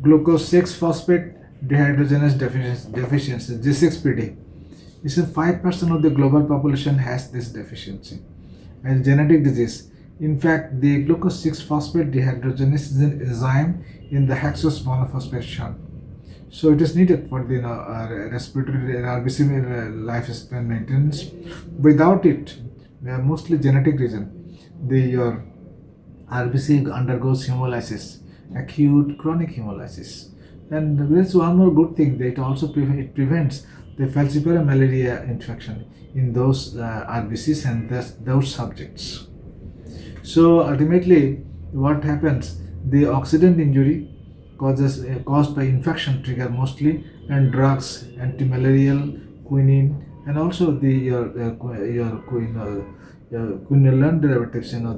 glucose 6-phosphate dehydrogenase deficiency, G6PD. This is 5% of the global population has this deficiency. And genetic disease. In fact, the glucose 6-phosphate dehydrogenase is an enzyme in the hexose monophosphate shunt. So it is needed for the respiratory RBC lifespan maintenance. Without it, mostly genetic reason, your RBC undergoes hemolysis, acute chronic hemolysis. And there's one more good thing, that it also prevents the falciparum malaria infection in those RBCs and those subjects. So ultimately, what happens? The oxidant injury caused by infection trigger mostly, and drugs, antimalarial, quinine, and also the your quinolone derivatives, your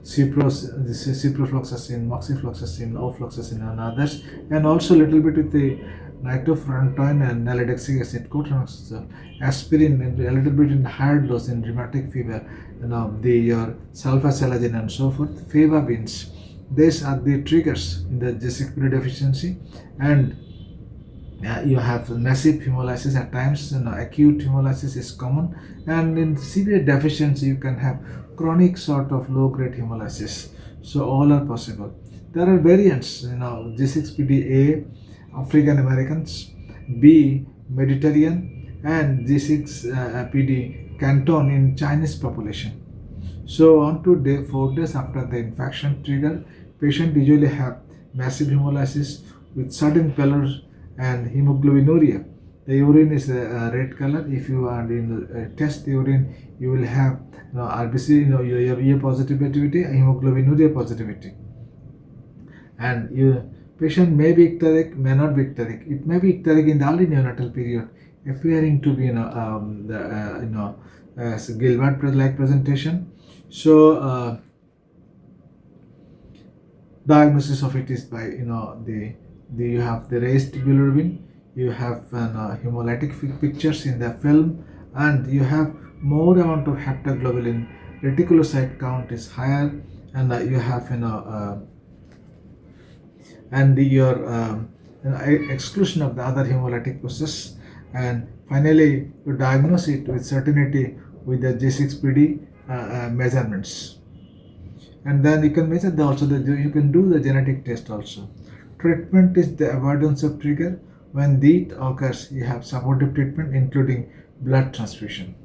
ciprofloxacin, moxifloxacin, ofloxacin, and others, and also a little bit with the nitrofurantoin and nalidixic acid, cotrimoxazole, aspirin, and a little bit in higher dose in rheumatic fever, your sulfasalazine and so forth, fevabins. These are the triggers in the G6PD deficiency, and you have massive hemolysis at times. Acute hemolysis is common, and in severe deficiency you can have chronic sort of low-grade hemolysis. So all are possible. There are variants. G6PD-A, African Americans; B, Mediterranean; and G6PD Canton in Chinese population. So on to day 4 days after the infection trigger, patient usually have massive hemolysis with sudden pallor and hemoglobinuria. The urine is a red color. If you are in test the urine, you will have RBC, you have E positivity, hemoglobinuria positivity, and your patient may be icteric, may not be icteric. It may be icteric in the early neonatal period, appearing to be Gilbert-like presentation. So diagnosis of it is by you have the raised bilirubin, you have hemolytic pictures in the film, and you have more amount of haptoglobulin. Reticulocyte count is higher, and you have your exclusion of the other hemolytic process, and finally you diagnose it with certainty with the G6PD measurements, and then you can measure you can do the genetic test also. Treatment is the avoidance of trigger. When that occurs, you have supportive treatment including blood transfusion.